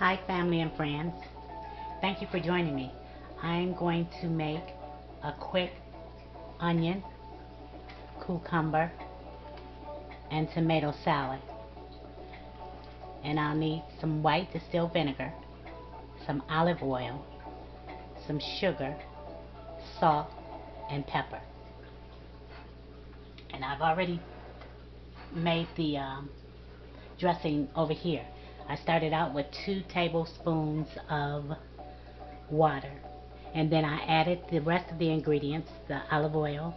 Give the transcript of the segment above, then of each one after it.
Hi family and friends. Thank you for joining me. I'm going to make a quick onion, cucumber, and tomato salad. And I'll need some white distilled vinegar, some olive oil, some sugar, salt, and pepper. And I've already made the dressing over here. I started out with 2 tablespoons of water, and then I added the rest of the ingredients, the olive oil,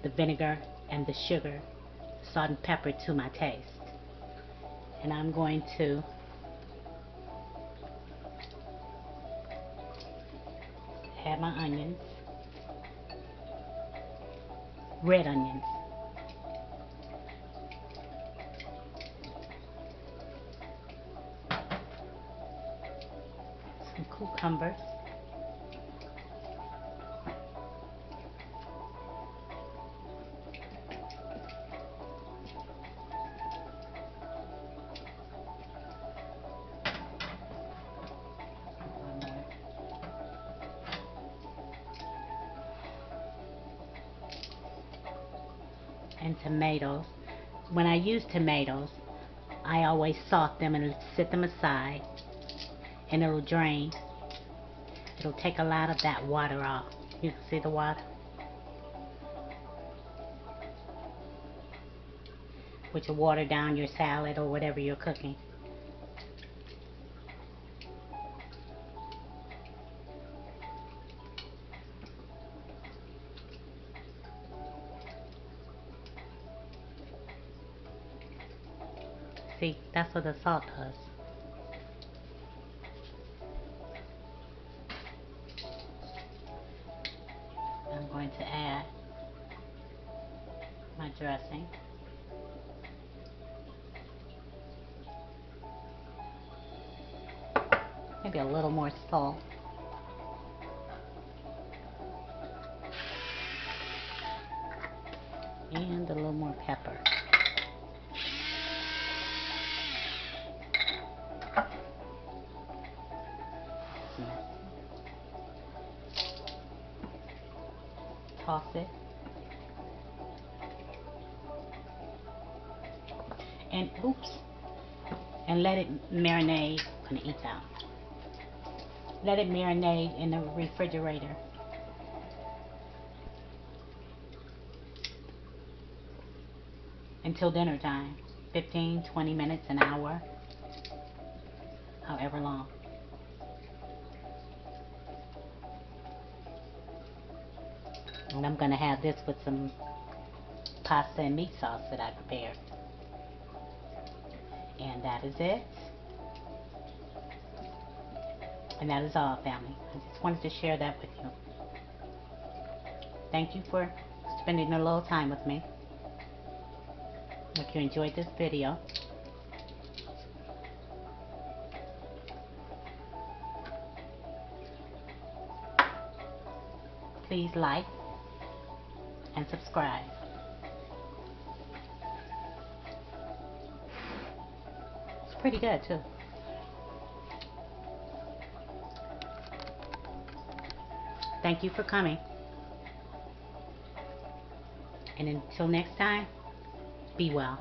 the vinegar, and the sugar, salt and pepper to my taste. And I'm going to add my onions, red onions. Some cucumbers. And tomatoes. When I use tomatoes, I always salt them and set them aside, and it'll drain. It'll take a lot of that water off. You can see the water, which will water down your salad or whatever you're cooking. See, that's what the salt does. I'm going to add my dressing. Maybe a little more salt. And a little more pepper. Toss it. And and let it marinate. I'm gonna eat that. Let it marinate in the refrigerator until dinner time. 15, 20 minutes, an hour, however long. And I'm gonna have this with some pasta and meat sauce that I prepared. And that is it. And that is all, family. I just wanted to share that with you. Thank you for spending a little time with me. If you enjoyed this video, please like and subscribe. It's pretty good too. Thank you for coming. And until next time, be well.